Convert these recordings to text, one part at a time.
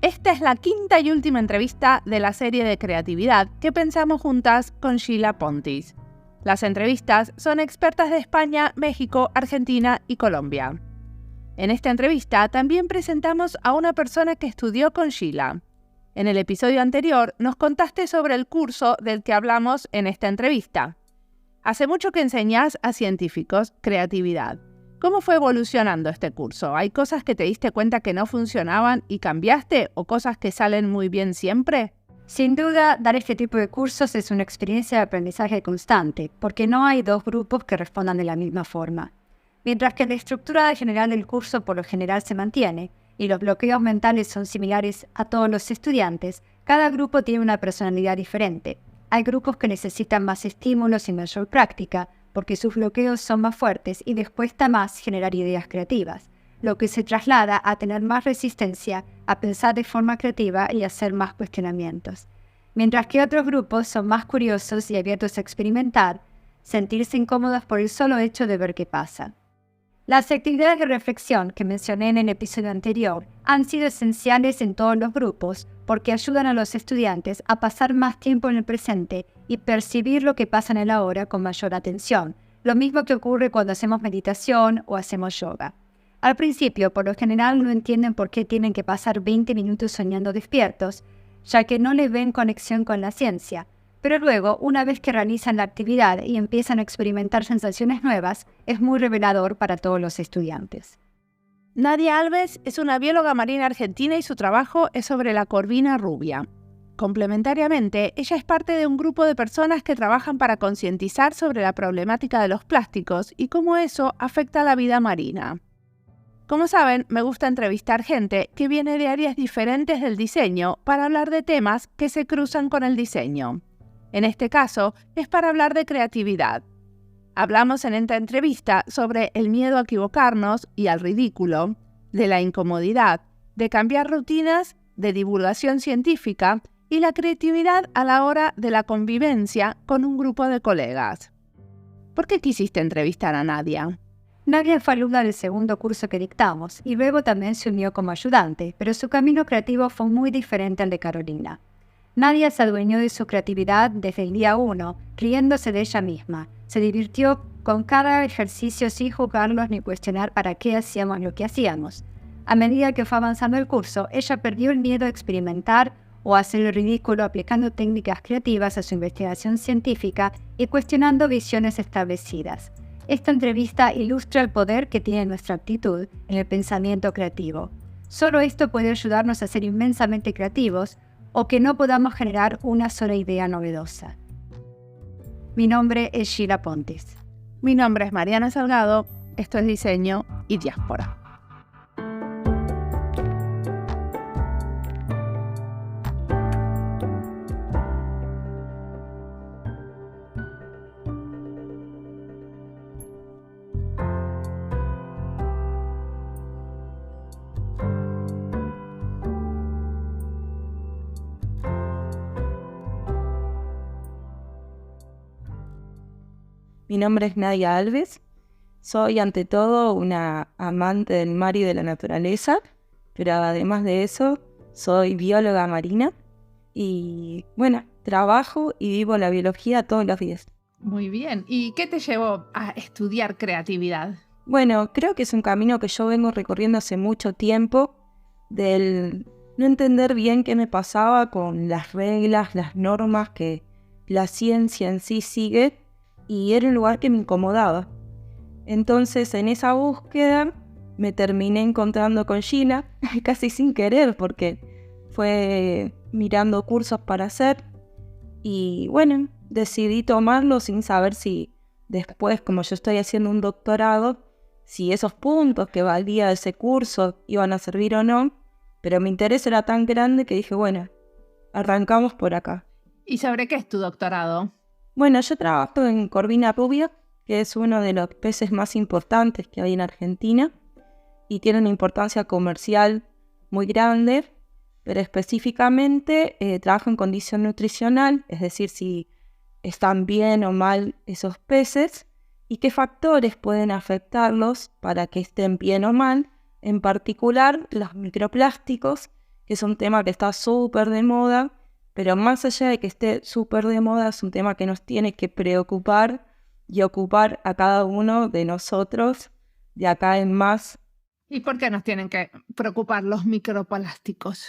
Esta es la quinta y última entrevista de la serie de creatividad que pensamos juntas con Sheila Pontis. Las entrevistas son expertas de España, México, Argentina y Colombia. En esta entrevista también presentamos a una persona que estudió con Sheila. En el episodio anterior nos contaste sobre el curso del que hablamos en esta entrevista. Hace mucho que enseñás a científicos creatividad. ¿Cómo fue evolucionando este curso? ¿Hay cosas que te diste cuenta que no funcionaban y cambiaste o cosas que salen muy bien siempre? Sin duda, dar este tipo de cursos es una experiencia de aprendizaje constante, porque no hay dos grupos que respondan de la misma forma. Mientras que la estructura general del curso por lo general se mantiene, y los bloqueos mentales son similares a todos los estudiantes, cada grupo tiene una personalidad diferente. Hay grupos que necesitan más estímulos y mayor práctica, porque sus bloqueos son más fuertes y les cuesta más generar ideas creativas, lo que se traslada a tener más resistencia a pensar de forma creativa y hacer más cuestionamientos. Mientras que otros grupos son más curiosos y abiertos a experimentar, sentirse incómodos por el solo hecho de ver qué pasa. Las actividades de reflexión que mencioné en el episodio anterior han sido esenciales en todos los grupos porque ayudan a los estudiantes a pasar más tiempo en el presente y percibir lo que pasa en el ahora con mayor atención, lo mismo que ocurre cuando hacemos meditación o hacemos yoga. Al principio, por lo general, no entienden por qué tienen que pasar 20 minutos soñando despiertos, ya que no le ven conexión con la ciencia. Pero luego, una vez que realizan la actividad y empiezan a experimentar sensaciones nuevas, es muy revelador para todos los estudiantes. Nadia Alves es una bióloga marina argentina y su trabajo es sobre la corvina rubia. Complementariamente, ella es parte de un grupo de personas que trabajan para concientizar sobre la problemática de los plásticos y cómo eso afecta a la vida marina. Como saben, me gusta entrevistar gente que viene de áreas diferentes del diseño para hablar de temas que se cruzan con el diseño. En este caso, es para hablar de creatividad. Hablamos en esta entrevista sobre el miedo a equivocarnos y al ridículo, de la incomodidad, de cambiar rutinas, de divulgación científica y la creatividad a la hora de la convivencia con un grupo de colegas. ¿Por qué quisiste entrevistar a Nadia? Nadia fue alumna del segundo curso que dictamos y luego también se unió como ayudante, pero su camino creativo fue muy diferente al de Carolina. Nadia se adueñó de su creatividad desde el día 1, riéndose de ella misma. Se divirtió con cada ejercicio sin juzgarlos ni cuestionar para qué hacíamos lo que hacíamos. A medida que fue avanzando el curso, ella perdió el miedo a experimentar o a hacer el ridículo aplicando técnicas creativas a su investigación científica y cuestionando visiones establecidas. Esta entrevista ilustra el poder que tiene nuestra actitud en el pensamiento creativo. Solo esto puede ayudarnos a ser inmensamente creativos o que no podamos generar una sola idea novedosa. Mi nombre es Sheila Pontis. Mi nombre es Mariana Salgado, esto es Diseño y Diáspora. Mi nombre es Nadia Alves, soy ante todo una amante del mar y de la naturaleza, pero además de eso soy bióloga marina y trabajo y vivo la biología todos los días. Muy bien, ¿y qué te llevó a estudiar creatividad? Bueno, creo que es un camino que yo vengo recorriendo hace mucho tiempo, del no entender bien qué me pasaba con las reglas, las normas que la ciencia en sí sigue, y era un lugar que me incomodaba. Entonces, en esa búsqueda, me terminé encontrando con Sheila, casi sin querer, porque fue mirando cursos para hacer, y decidí tomarlo sin saber si después, como yo estoy haciendo un doctorado, si esos puntos que valía ese curso iban a servir o no, pero mi interés era tan grande que dije, arrancamos por acá. ¿Y sobre qué es tu doctorado? Yo trabajo en corvina rubia, que es uno de los peces más importantes que hay en Argentina y tiene una importancia comercial muy grande, pero específicamente trabajo en condición nutricional, es decir, si están bien o mal esos peces y qué factores pueden afectarlos para que estén bien o mal, en particular los microplásticos que es un tema que está súper de moda, pero más allá de que esté súper de moda, es un tema que nos tiene que preocupar y ocupar a cada uno de nosotros de acá en más. ¿Y por qué nos tienen que preocupar los microplásticos?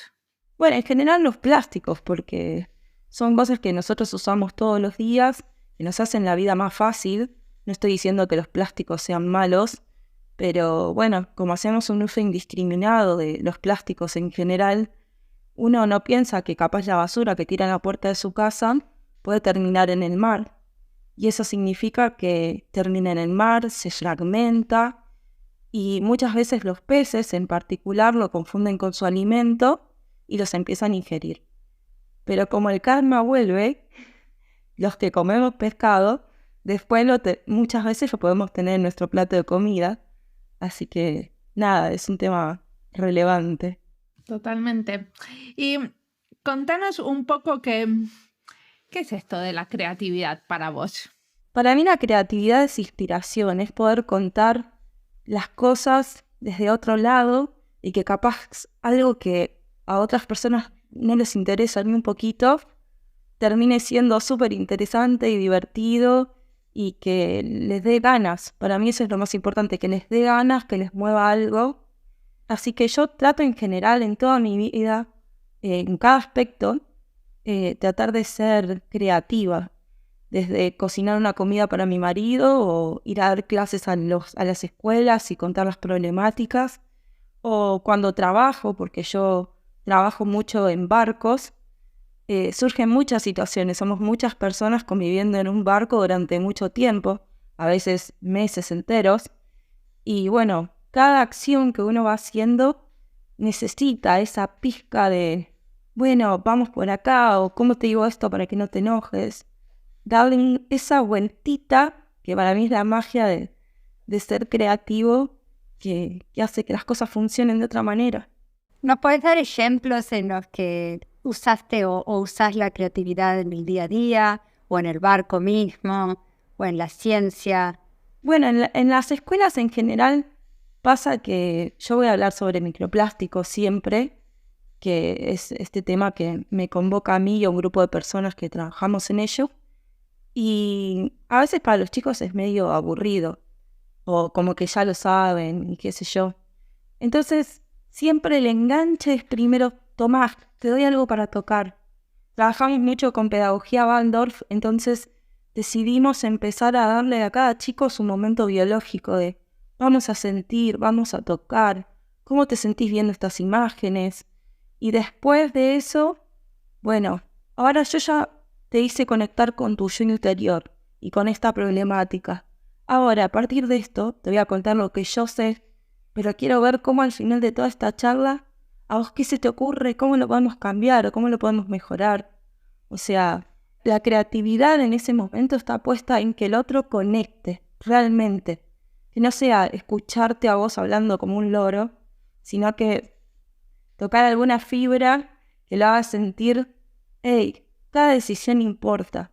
Bueno, en general los plásticos, porque son cosas que nosotros usamos todos los días, que nos hacen la vida más fácil. No estoy diciendo que los plásticos sean malos, pero bueno, como hacemos un uso indiscriminado de los plásticos en general, uno no piensa que capaz la basura que tira en la puerta de su casa puede terminar en el mar. Y eso significa que termina en el mar, se fragmenta, y muchas veces los peces en particular lo confunden con su alimento y los empiezan a ingerir. Pero como el karma vuelve, los que comemos pescado, después muchas veces lo podemos tener en nuestro plato de comida. Así que nada, es un tema relevante. Totalmente. Y contanos un poco ¿qué es esto de la creatividad para vos? Para mí la creatividad es inspiración, es poder contar las cosas desde otro lado y que capaz algo que a otras personas no les interesa ni un poquito, termine siendo súper interesante y divertido y que les dé ganas. Para mí eso es lo más importante, que les dé ganas, que les mueva algo. Así que yo trato en general, en toda mi vida, en cada aspecto, tratar de ser creativa. Desde cocinar una comida para mi marido o ir a dar clases a las escuelas y contar las problemáticas. O cuando trabajo, porque yo trabajo mucho en barcos, surgen muchas situaciones. Somos muchas personas conviviendo en un barco durante mucho tiempo, a veces meses enteros. Y bueno, cada acción que uno va haciendo necesita esa pizca de, bueno, vamos por acá, o cómo te digo esto para que no te enojes. Darle esa vueltita, que para mí es la magia de ser creativo, que hace que las cosas funcionen de otra manera. ¿Nos puedes dar ejemplos en los que usaste o usás la creatividad en el día a día, o en el barco mismo, o en la ciencia? Bueno, en las escuelas en general pasa que yo voy a hablar sobre microplásticos siempre, que es este tema que me convoca a mí y a un grupo de personas que trabajamos en ello. Y a veces para los chicos es medio aburrido, o como que ya lo saben, y qué sé yo. Entonces, siempre el enganche es primero, tomá, te doy algo para tocar. Trabajamos mucho con pedagogía Waldorf, entonces decidimos empezar a darle a cada chico su momento biológico de vamos a sentir, vamos a tocar, cómo te sentís viendo estas imágenes. Y después de eso, bueno, ahora yo ya te hice conectar con tu yo interior y con esta problemática. Ahora, a partir de esto, te voy a contar lo que yo sé, pero quiero ver cómo al final de toda esta charla, a vos qué se te ocurre, cómo lo podemos cambiar o cómo lo podemos mejorar. O sea, la creatividad en ese momento está puesta en que el otro conecte, realmente. Que no sea escucharte a vos hablando como un loro, sino que tocar alguna fibra que lo haga sentir, hey, cada decisión importa.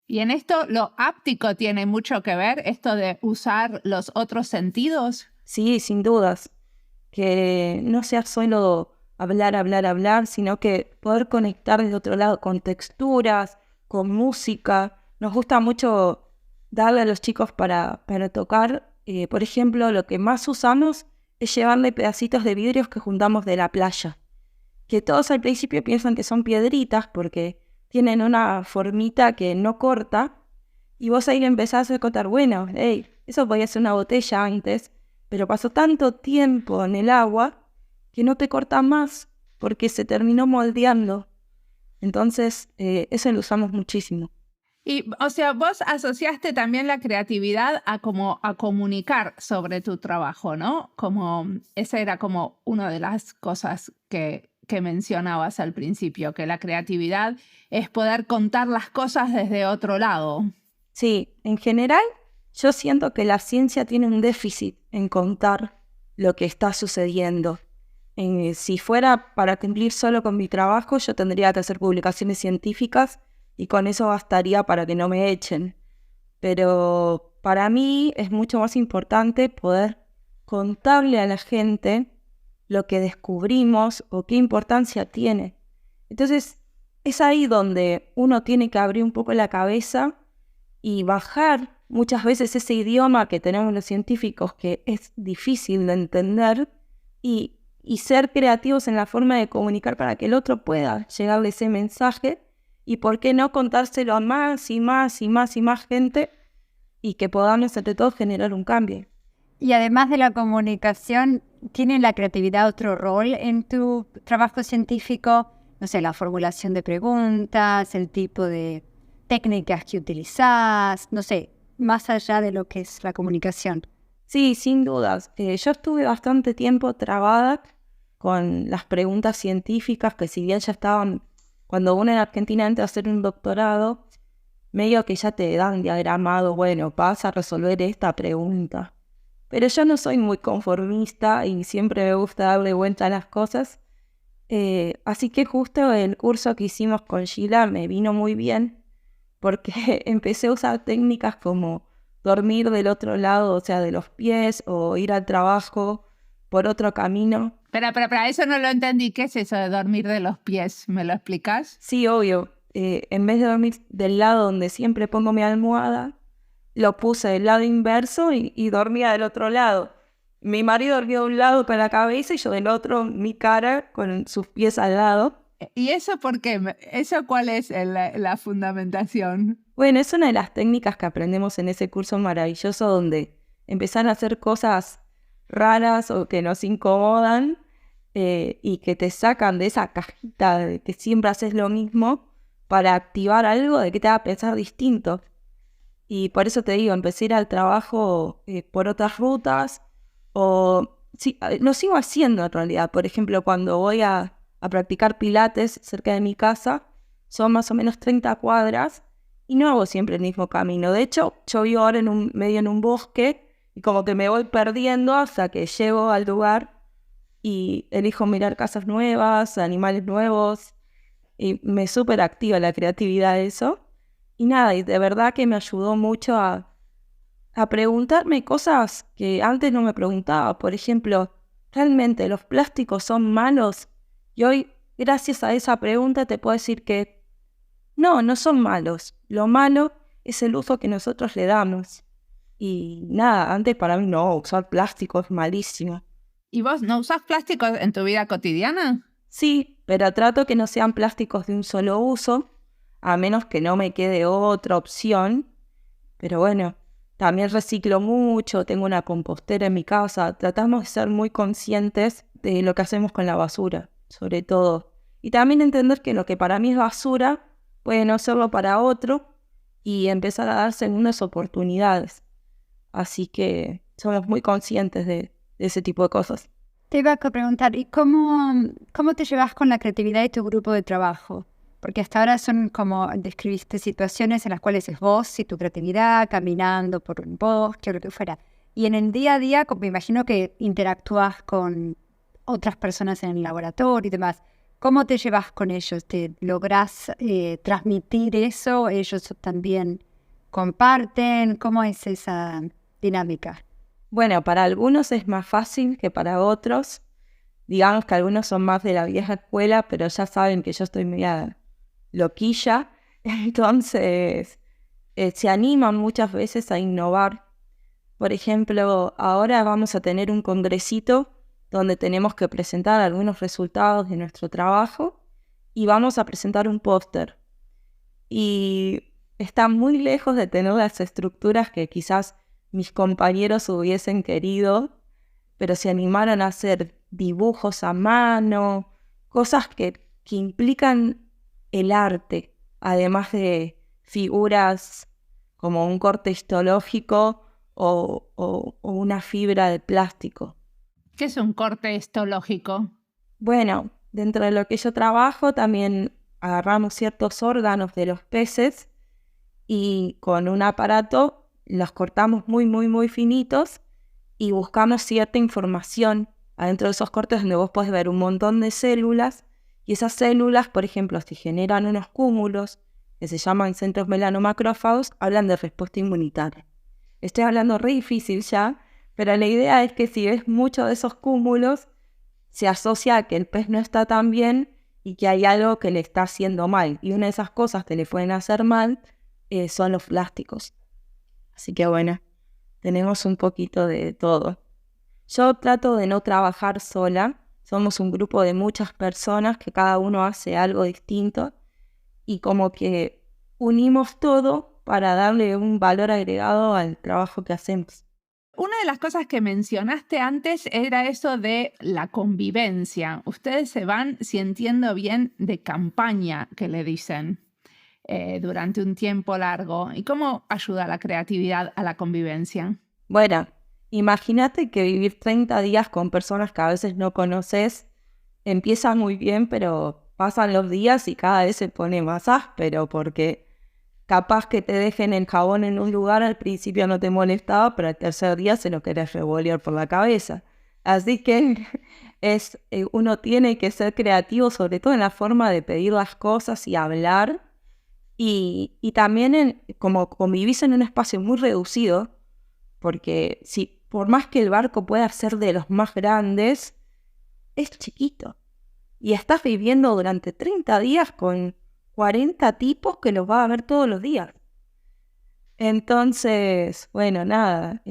Y en esto lo áptico tiene mucho que ver, esto de usar los otros sentidos. Sí, sin dudas. Que no sea solo hablar, sino que poder conectar desde otro lado con texturas, con música. Nos gusta mucho darle a los chicos para tocar. Por ejemplo, lo que más usamos es llevarle pedacitos de vidrios que juntamos de la playa. Que todos al principio piensan que son piedritas porque tienen una formita que no corta, y vos ahí le empezás a contar, bueno, hey, eso podía ser una botella antes, pero pasó tanto tiempo en el agua que no te corta más porque se terminó moldeando. Entonces, eso lo usamos muchísimo. Y, o sea, vos asociaste también la creatividad a comunicar sobre tu trabajo, ¿no? Como esa era como una de las cosas que mencionabas al principio, que la creatividad es poder contar las cosas desde otro lado. Sí, en general yo siento que la ciencia tiene un déficit en contar lo que está sucediendo. Si fuera para cumplir solo con mi trabajo, yo tendría que hacer publicaciones científicas y con eso bastaría para que no me echen. Pero para mí es mucho más importante poder contarle a la gente lo que descubrimos o qué importancia tiene. Entonces, es ahí donde uno tiene que abrir un poco la cabeza y bajar muchas veces ese idioma que tenemos los científicos, que es difícil de entender, y ser creativos en la forma de comunicar para que el otro pueda llegarle ese mensaje, y por qué no contárselo a más y más y más y más gente, y que podamos entre todos generar un cambio. Y además de la comunicación, ¿tiene la creatividad otro rol en tu trabajo científico? No sé, la formulación de preguntas, el tipo de técnicas que utilizas, no sé, más allá de lo que es la comunicación. Sí, sin dudas. Yo estuve bastante tiempo trabada con las preguntas científicas, que si bien ya estaban, cuando uno en Argentina entra a hacer un doctorado, medio que ya te dan diagramado, bueno, vas a resolver esta pregunta. Pero yo no soy muy conformista y siempre me gusta darle vuelta a las cosas. Así que justo el curso que hicimos con Sheila me vino muy bien, porque empecé a usar técnicas como dormir del otro lado, o sea, de los pies, o ir al trabajo por otro camino. Pero eso no lo entendí. ¿Qué es eso de dormir de los pies? ¿Me lo explicas? Sí, obvio. En vez de dormir del lado donde siempre pongo mi almohada, lo puse del lado inverso y dormía del otro lado. Mi marido dormía de un lado con la cabeza y yo del otro, mi cara con sus pies al lado. ¿Y eso por qué? ¿Eso cuál es la fundamentación? Bueno, es una de las técnicas que aprendemos en ese curso maravilloso donde empezar a hacer cosas raras o que nos incomodan y que te sacan de esa cajita de que siempre haces lo mismo para activar algo de que te haga pensar distinto. Y por eso te digo, empecé a ir al trabajo por otras rutas o sí, lo sigo haciendo en realidad. Por ejemplo, cuando voy a practicar pilates cerca de mi casa, son más o menos 30 cuadras y no hago siempre el mismo camino. De hecho, yo vivo ahora medio en un bosque y como que me voy perdiendo hasta que llego al lugar y elijo mirar casas nuevas, animales nuevos y me súper activa la creatividad de eso. Y nada, y de verdad que me ayudó mucho a preguntarme cosas que antes no me preguntaba. Por ejemplo, ¿realmente los plásticos son malos? Y hoy, gracias a esa pregunta, te puedo decir que no son malos. Lo malo es el uso que nosotros le damos. Y nada, antes para mí no, usar plástico es malísimo. ¿Y vos no usás plásticos en tu vida cotidiana? Sí, pero trato que no sean plásticos de un solo uso, a menos que no me quede otra opción. Pero bueno, también reciclo mucho, tengo una compostera en mi casa. Tratamos de ser muy conscientes de lo que hacemos con la basura, sobre todo. Y también entender que lo que para mí es basura puede no serlo para otro y empezar a dar segundas oportunidades. Así que somos muy conscientes de ese tipo de cosas. Te iba a preguntar, ¿y cómo te llevas con la creatividad de tu grupo de trabajo? Porque hasta ahora son como describiste situaciones en las cuales es vos y tu creatividad, caminando por un bosque o lo que fuera. Y en el día a día, me imagino que interactúas con otras personas en el laboratorio y demás. ¿Cómo te llevas con ellos? ¿Te lográs transmitir eso? ¿Ellos también comparten? ¿Cómo es esa dinámica? Bueno, para algunos es más fácil que para otros. Digamos que algunos son más de la vieja escuela, pero ya saben que yo estoy media loquilla. Entonces, se animan muchas veces a innovar. Por ejemplo, ahora vamos a tener un congresito donde tenemos que presentar algunos resultados de nuestro trabajo y vamos a presentar un póster. Y está muy lejos de tener las estructuras que quizás mis compañeros hubiesen querido, pero se animaron a hacer dibujos a mano, cosas que implican el arte, además de figuras como un corte histológico o una fibra de plástico. ¿Qué es un corte histológico? Bueno, dentro de lo que yo trabajo también agarramos ciertos órganos de los peces y con un aparato los cortamos muy, muy, muy finitos y buscamos cierta información adentro de esos cortes donde vos podés ver un montón de células y esas células, por ejemplo, si generan unos cúmulos que se llaman centros melanomacrófagos, hablan de respuesta inmunitaria. Estoy hablando re difícil ya, pero la idea es que si ves muchos de esos cúmulos, se asocia a que el pez no está tan bien y que hay algo que le está haciendo mal. Y una de esas cosas que le pueden hacer mal son los plásticos. Así que bueno, tenemos un poquito de todo. Yo trato de no trabajar sola. Somos un grupo de muchas personas que cada uno hace algo distinto y como que unimos todo para darle un valor agregado al trabajo que hacemos. Una de las cosas que mencionaste antes era eso de la convivencia. Ustedes se van, si entiendo bien, de campaña, que le dicen, durante un tiempo largo. ¿Y cómo ayuda la creatividad a la convivencia? Bueno, imagínate que vivir 30 días con personas que a veces no conoces empieza muy bien, pero pasan los días y cada vez se pone más áspero porque capaz que te dejen el jabón en un lugar, al principio no te molestaba, pero al tercer día se lo querés revolver por la cabeza. Así que uno tiene que ser creativo, sobre todo en la forma de pedir las cosas y hablar. Y también como convivís en un espacio muy reducido, porque por más que el barco pueda ser de los más grandes, es chiquito. Y estás viviendo durante 30 días con 40 tipos que los vas a ver todos los días. Entonces, bueno, nada,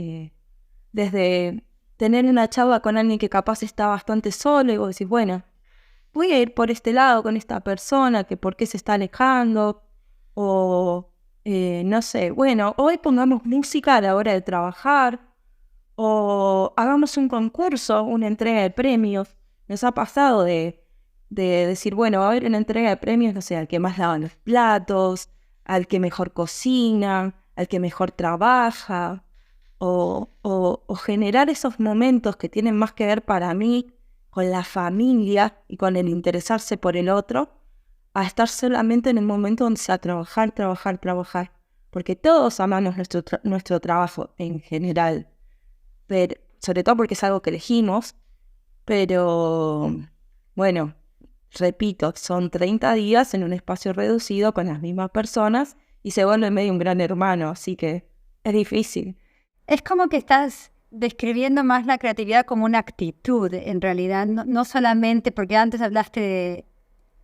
desde tener una charla con alguien que capaz está bastante solo y vos decís, bueno, voy a ir por este lado con esta persona, que por qué se está alejando, o no sé, bueno, hoy pongamos música a la hora de trabajar, o hagamos un concurso, una entrega de premios. Nos ha pasado de decir, bueno, va a haber una entrega de premios, no sé, al que más lava los platos, al que mejor cocina, al que mejor trabaja, o generar esos momentos que tienen más que ver para mí con la familia y con el interesarse por el otro, a estar solamente en el momento donde sea trabajar, trabajar, trabajar. Porque todos amamos nuestro trabajo en general, pero, sobre todo porque es algo que elegimos, pero bueno, repito, son 30 días en un espacio reducido con las mismas personas y se vuelve medio un gran hermano, así que es difícil. Es como que estás describiendo más la creatividad como una actitud, en realidad, no solamente, porque antes hablaste de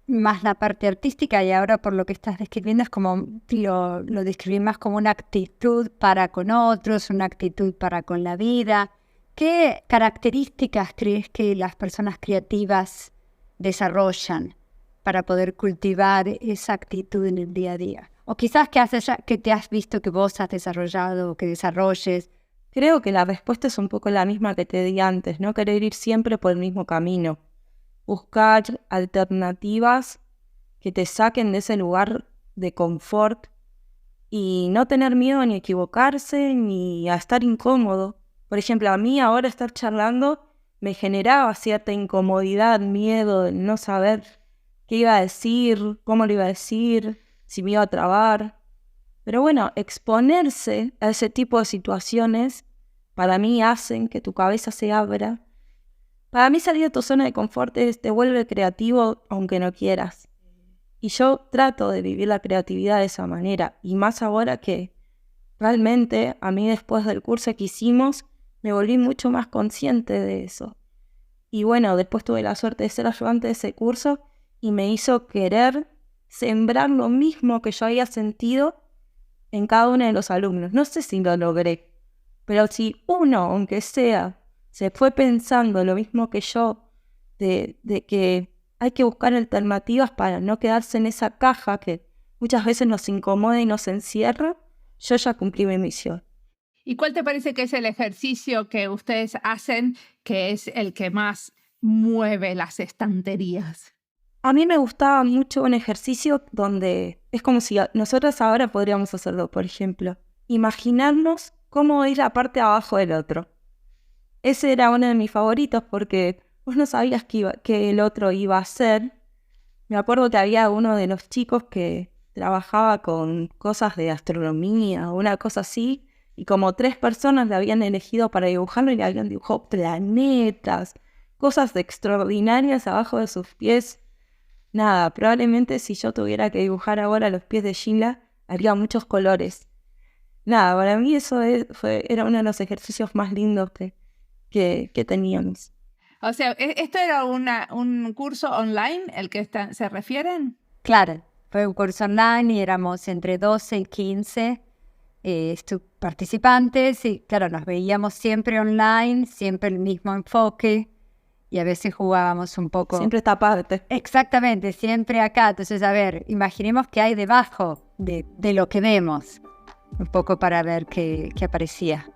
más la parte artística y ahora por lo que estás describiendo es como lo describí más como una actitud para con otros, una actitud para con la vida. ¿Qué características crees que las personas creativas desarrollan para poder cultivar esa actitud en el día a día? O quizás que te has visto que vos has desarrollado o que desarrolles. Creo que la respuesta es un poco la misma que te di antes, no querer ir siempre por el mismo camino. Buscar alternativas que te saquen de ese lugar de confort y no tener miedo ni a equivocarse ni a estar incómodo. Por ejemplo, a mí ahora estar charlando me generaba cierta incomodidad, miedo, no saber qué iba a decir, cómo lo iba a decir, si me iba a trabar. Pero bueno, exponerse a ese tipo de situaciones para mí hacen que tu cabeza se abra. Para mí salir de tu zona de confort te vuelve creativo aunque no quieras. Y yo trato de vivir la creatividad de esa manera. Y más ahora que realmente a mí después del curso que hicimos me volví mucho más consciente de eso. Y bueno, después tuve la suerte de ser ayudante de ese curso y me hizo querer sembrar lo mismo que yo había sentido en cada uno de los alumnos. No sé si lo logré, pero si uno, aunque sea, se fue pensando lo mismo que yo, de que hay que buscar alternativas para no quedarse en esa caja que muchas veces nos incomoda y nos encierra, yo ya cumplí mi misión. ¿Y cuál te parece que es el ejercicio que ustedes hacen que es el que más mueve las estanterías? A mí me gustaba mucho un ejercicio donde es como si nosotros ahora podríamos hacerlo, por ejemplo, imaginarnos cómo es la parte de abajo del otro. Ese era uno de mis favoritos porque vos no sabías qué el otro iba a hacer. Me acuerdo que había uno de los chicos que trabajaba con cosas de astronomía o una cosa así, y como 3 personas le habían elegido para dibujarlo y le habían dibujado planetas, cosas extraordinarias abajo de sus pies. Nada, probablemente si yo tuviera que dibujar ahora los pies de Sheila, haría muchos colores. Nada, para mí eso era uno de los ejercicios más lindos que teníamos. O sea, ¿esto era un curso online el que se refieren? Claro, fue un curso online y éramos entre 12 y 15 participantes y claro, nos veíamos siempre online, siempre el mismo enfoque y a veces jugábamos un poco. Siempre esta parte. Exactamente, siempre acá. Entonces, a ver, imaginemos qué hay debajo de lo que vemos, un poco para ver qué aparecía.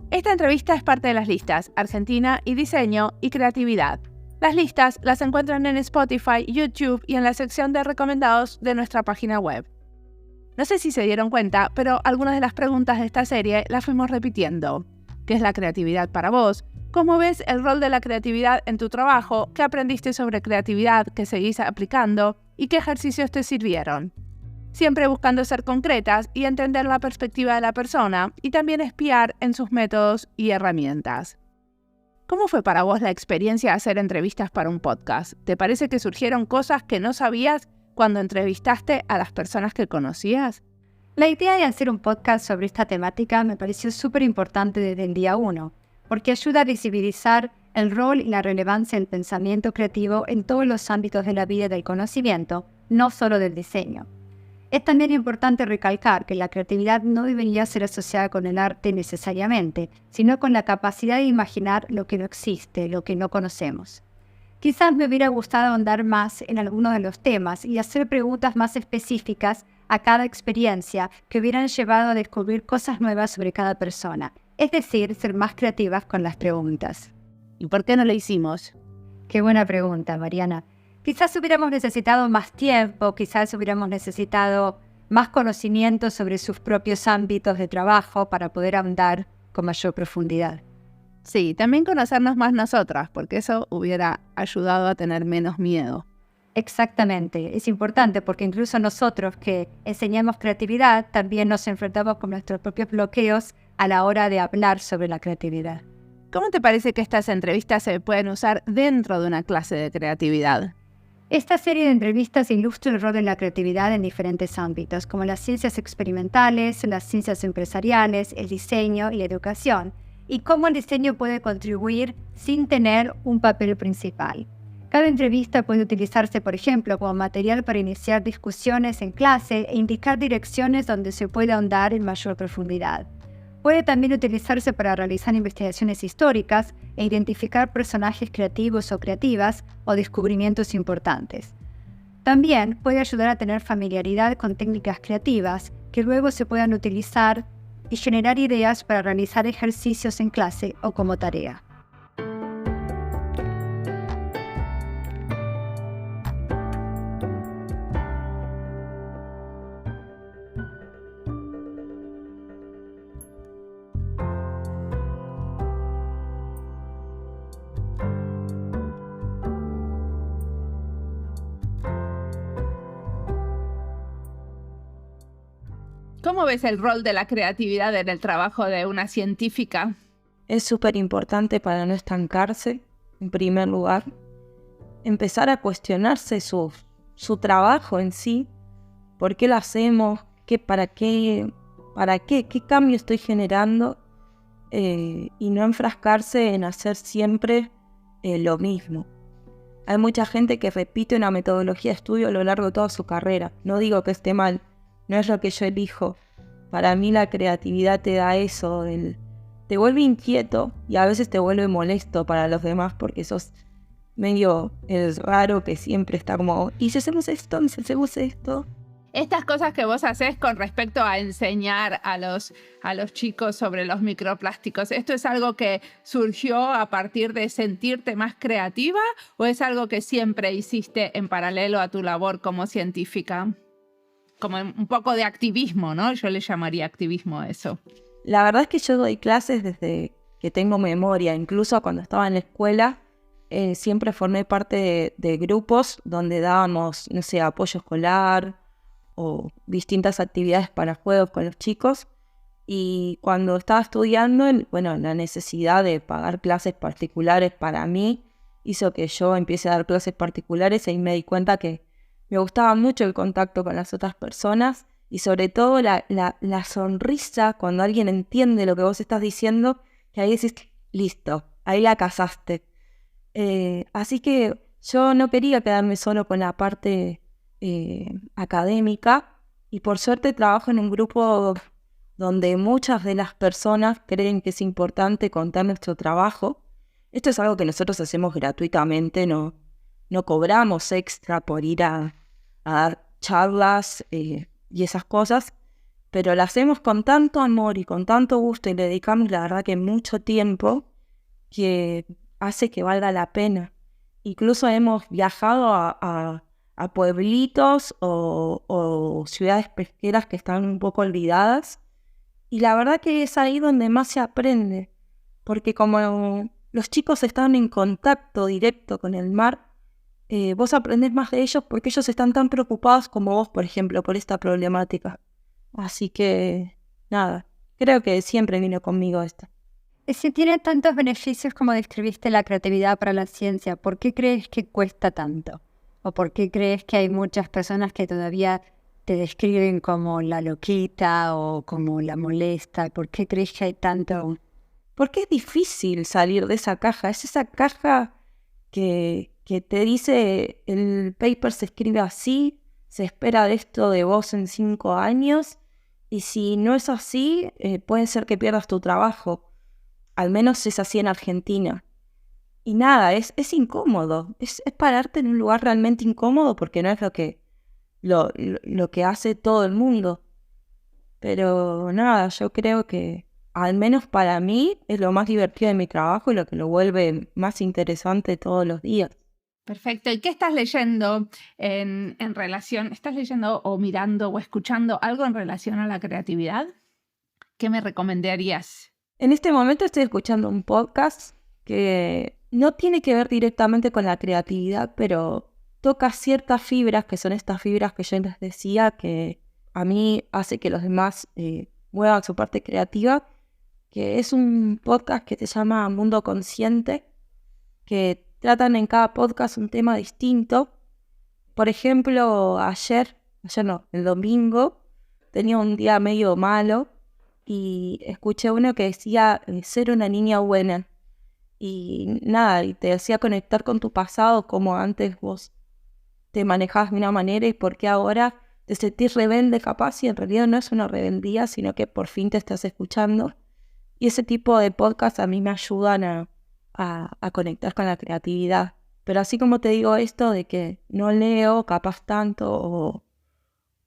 Esta entrevista es parte de las listas Argentina y Diseño y Creatividad. Las listas las encuentran en Spotify, YouTube y en la sección de recomendados de nuestra página web. No sé si se dieron cuenta, pero algunas de las preguntas de esta serie las fuimos repitiendo. ¿Qué es la creatividad para vos? ¿Cómo ves el rol de la creatividad en tu trabajo? ¿Qué aprendiste sobre creatividad que seguís aplicando? ¿Y qué ejercicios te sirvieron? Siempre buscando ser concretas y entender la perspectiva de la persona y también espiar en sus métodos y herramientas. ¿Cómo fue para vos la experiencia de hacer entrevistas para un podcast? ¿Te parece que surgieron cosas que no sabías cuando entrevistaste a las personas que conocías? La idea de hacer un podcast sobre esta temática me pareció súper importante desde el día 1, porque ayuda a visibilizar el rol y la relevancia del pensamiento creativo en todos los ámbitos de la vida y del conocimiento, no solo del diseño. Es también importante recalcar que la creatividad no debería ser asociada con el arte necesariamente, sino con la capacidad de imaginar lo que no existe, lo que no conocemos. Quizás me hubiera gustado ahondar más en algunos de los temas y hacer preguntas más específicas a cada experiencia que hubieran llevado a descubrir cosas nuevas sobre cada persona, es decir, ser más creativas con las preguntas. ¿Y por qué no lo hicimos? Qué buena pregunta, Mariana. Quizás hubiéramos necesitado más tiempo, quizás hubiéramos necesitado más conocimiento sobre sus propios ámbitos de trabajo para poder ahondar con mayor profundidad. Sí, también conocernos más nosotras, porque eso hubiera ayudado a tener menos miedo. Exactamente, es importante porque incluso nosotros que enseñamos creatividad también nos enfrentamos con nuestros propios bloqueos a la hora de hablar sobre la creatividad. ¿Cómo te parece que estas entrevistas se pueden usar dentro de una clase de creatividad? Esta serie de entrevistas ilustra el rol de la creatividad en diferentes ámbitos, como las ciencias experimentales, las ciencias empresariales, el diseño y la educación, y cómo el diseño puede contribuir sin tener un papel principal. Cada entrevista puede utilizarse, por ejemplo, como material para iniciar discusiones en clase e indicar direcciones donde se puede ahondar en mayor profundidad. Puede también utilizarse para realizar investigaciones históricas e identificar personajes creativos o creativas o descubrimientos importantes. También puede ayudar a tener familiaridad con técnicas creativas que luego se puedan utilizar y generar ideas para realizar ejercicios en clase o como tarea. ¿Cómo ves el rol de la creatividad en el trabajo de una científica? Es súper importante para no estancarse, en primer lugar. Empezar a cuestionarse su trabajo en sí. ¿Por qué lo hacemos? ¿Para qué? ¿Qué cambio estoy generando? Y no enfrascarse en hacer siempre lo mismo. Hay mucha gente que repite una metodología de estudio a lo largo de toda su carrera. No digo que esté mal. No es lo que yo elijo. Para mí la creatividad te da eso, te vuelve inquieto y a veces te vuelve molesto para los demás porque sos medio el raro que siempre está como, ¿y si hacemos esto? ¿Y si hacemos esto? Estas cosas que vos haces con respecto a enseñar a los chicos sobre los microplásticos, ¿esto es algo que surgió a partir de sentirte más creativa o es algo que siempre hiciste en paralelo a tu labor como científica? Como un poco de activismo, ¿no? Yo le llamaría activismo a eso. La verdad es que yo doy clases desde que tengo memoria. Incluso cuando estaba en la escuela, siempre formé parte de grupos donde dábamos, no sé, apoyo escolar o distintas actividades para juegos con los chicos. Y cuando estaba estudiando, la necesidad de pagar clases particulares para mí hizo que yo empiece a dar clases particulares y ahí me di cuenta que me gustaba mucho el contacto con las otras personas y sobre todo la sonrisa cuando alguien entiende lo que vos estás diciendo, que ahí decís, listo, ahí la casaste. Así que yo no quería quedarme solo con la parte académica y por suerte trabajo en un grupo donde muchas de las personas creen que es importante contar nuestro trabajo. Esto es algo que nosotros hacemos gratuitamente, no cobramos extra por ir a dar charlas y esas cosas, pero lo hacemos con tanto amor y con tanto gusto y le dedicamos la verdad que mucho tiempo que hace que valga la pena. Incluso hemos viajado a pueblitos o ciudades pesqueras que están un poco olvidadas y la verdad que es ahí donde más se aprende, porque como los chicos están en contacto directo con el mar, vos aprendés más de ellos porque ellos están tan preocupados como vos, por ejemplo, por esta problemática. Así que, nada, creo que siempre vino conmigo esto. Si tiene tantos beneficios como describiste la creatividad para la ciencia, ¿por qué crees que cuesta tanto? ¿O por qué crees que hay muchas personas que todavía te describen como la loquita o como la molesta? ¿Por qué crees que hay tanto? Porque es difícil salir de esa caja. Es esa caja que te dice el paper se escribe así, se espera de esto de vos en 5 años y si no es así, puede ser que pierdas tu trabajo. Al menos es así en Argentina. Y nada, es incómodo. Es pararte en un lugar realmente incómodo porque no es lo que hace todo el mundo. Pero nada, yo creo que al menos para mí es lo más divertido de mi trabajo y lo que lo vuelve más interesante todos los días. Perfecto. ¿Y qué estás leyendo en relación? ¿Estás leyendo o mirando o escuchando algo en relación a la creatividad? ¿Qué me recomendarías? En este momento estoy escuchando un podcast que no tiene que ver directamente con la creatividad, pero toca ciertas fibras, que son estas fibras que yo les decía, que a mí hace que los demás muevan su parte creativa, que es un podcast que se llama Mundo Consciente, que tratan en cada podcast un tema distinto. Por ejemplo, el domingo, tenía un día medio malo y escuché uno que decía ser una niña buena. Y nada, y te hacía conectar con tu pasado, como antes vos te manejabas de una manera y por qué ahora te sentís rebelde capaz y en realidad no es una rebeldía, sino que por fin te estás escuchando. Y ese tipo de podcasts a mí me ayudan a conectar con la creatividad. Pero así como te digo esto de que no leo capaz tanto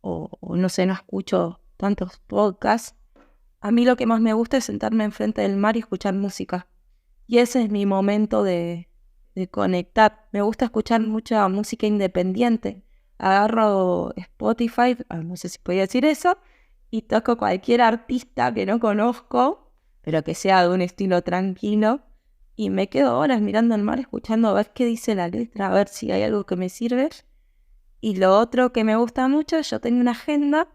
o no sé, no escucho tantos podcasts, a mí lo que más me gusta es sentarme enfrente del mar y escuchar música. Y ese es mi momento de conectar. Me gusta escuchar mucha música independiente. Agarro Spotify, no sé si podía decir eso, y toco cualquier artista que no conozco, pero que sea de un estilo tranquilo. Y me quedo horas mirando el mar, escuchando a ver qué dice la letra, a ver si hay algo que me sirve. Y lo otro que me gusta mucho, yo tengo una agenda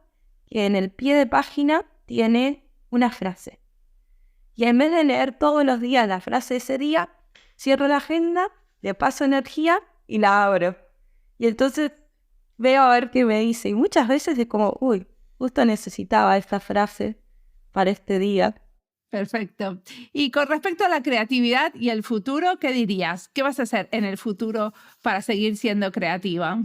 que en el pie de página tiene una frase. Y en vez de leer todos los días la frase de ese día, cierro la agenda, le paso energía y la abro. Y entonces veo a ver qué me dice. Y muchas veces es como, justo necesitaba esta frase para este día. Perfecto. Y con respecto a la creatividad y el futuro, ¿qué dirías? ¿Qué vas a hacer en el futuro para seguir siendo creativa?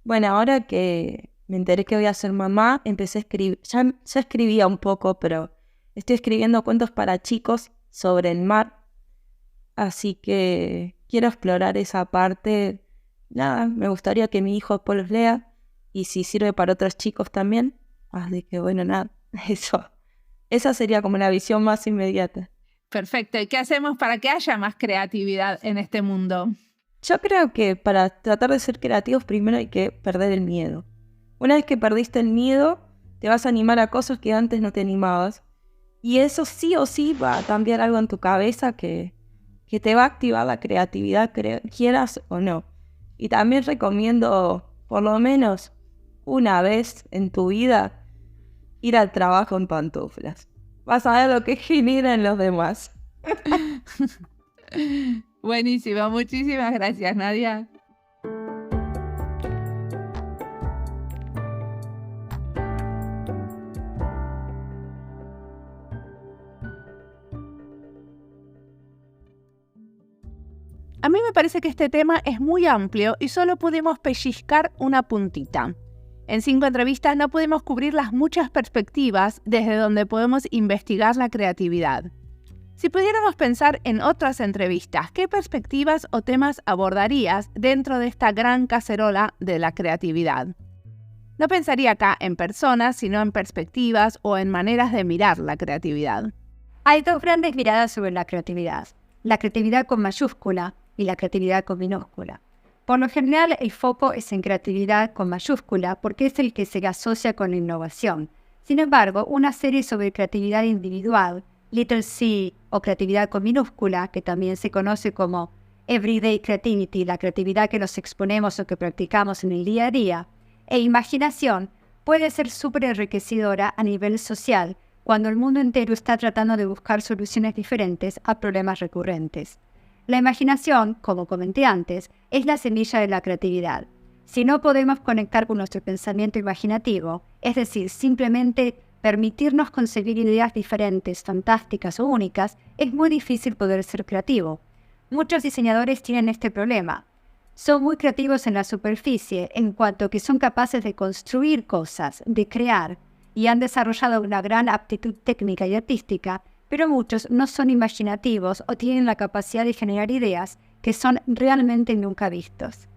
Bueno, ahora que me enteré que voy a ser mamá, empecé a escribir. Ya escribía un poco, pero estoy escribiendo cuentos para chicos sobre el mar. Así que quiero explorar esa parte. Nada, me gustaría que mi hijo después los lea. Y si sirve para otros chicos también. Así que bueno, nada, eso. Esa sería como la visión más inmediata. Perfecto. ¿Y qué hacemos para que haya más creatividad en este mundo? Yo creo que para tratar de ser creativos primero hay que perder el miedo. Una vez que perdiste el miedo, te vas a animar a cosas que antes no te animabas. Y eso sí o sí va a cambiar algo en tu cabeza que te va a activar la creatividad, quieras o no. Y también recomiendo, por lo menos una vez en tu vida, ir al trabajo en pantuflas. Vas a ver lo que generan los demás. Buenísimo, muchísimas gracias, Nadia. A mí me parece que este tema es muy amplio y solo pudimos pellizcar una puntita. En 5 entrevistas no pudimos cubrir las muchas perspectivas desde donde podemos investigar la creatividad. Si pudiéramos pensar en otras entrevistas, ¿qué perspectivas o temas abordarías dentro de esta gran cacerola de la creatividad? No pensaría acá en personas, sino en perspectivas o en maneras de mirar la creatividad. Hay 2 grandes miradas sobre la creatividad. La creatividad con mayúscula y la creatividad con minúscula. Por lo general, el foco es en creatividad con mayúscula porque es el que se asocia con la innovación. Sin embargo, una serie sobre creatividad individual, Little C o creatividad con minúscula, que también se conoce como Everyday Creativity, la creatividad que nos exponemos o que practicamos en el día a día, e imaginación, puede ser súper enriquecedora a nivel social cuando el mundo entero está tratando de buscar soluciones diferentes a problemas recurrentes. La imaginación, como comenté antes, es la semilla de la creatividad. Si no podemos conectar con nuestro pensamiento imaginativo, es decir, simplemente permitirnos concebir ideas diferentes, fantásticas o únicas, es muy difícil poder ser creativo. Muchos diseñadores tienen este problema. Son muy creativos en la superficie en cuanto que son capaces de construir cosas, de crear, y han desarrollado una gran aptitud técnica y artística, pero muchos no son imaginativos o tienen la capacidad de generar ideas que son realmente nunca vistos.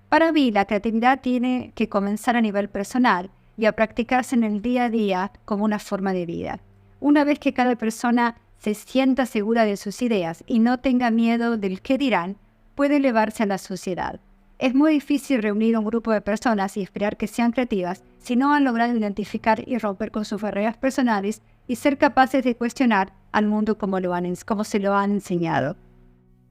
Para mí, la creatividad tiene que comenzar a nivel personal y a practicarse en el día a día como una forma de vida. Una vez que cada persona se sienta segura de sus ideas y no tenga miedo del qué dirán, puede elevarse a la sociedad. Es muy difícil reunir un grupo de personas y esperar que sean creativas si no han logrado identificar y romper con sus barreras personales y ser capaces de cuestionar al mundo como se lo han enseñado.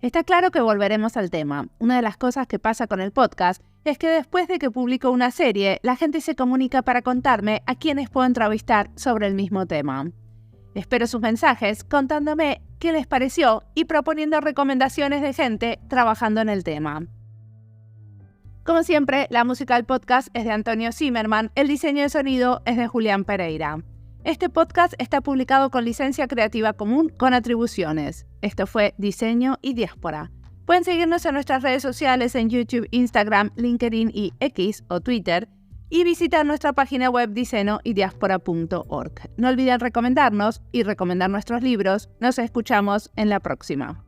Está claro que volveremos al tema. Una de las cosas que pasa con el podcast es que después de que publico una serie, la gente se comunica para contarme a quiénes puedo entrevistar sobre el mismo tema. Espero sus mensajes contándome qué les pareció y proponiendo recomendaciones de gente trabajando en el tema. Como siempre, la música del podcast es de Antonio Zimmerman, el diseño de sonido es de Julián Pereira. Este podcast está publicado con licencia creativa común con atribuciones. Esto fue Diseño y Diáspora. Pueden seguirnos en nuestras redes sociales en YouTube, Instagram, LinkedIn y X o Twitter y visitar nuestra página web diseñoydiaspora.org. No olviden recomendarnos y recomendar nuestros libros. Nos escuchamos en la próxima.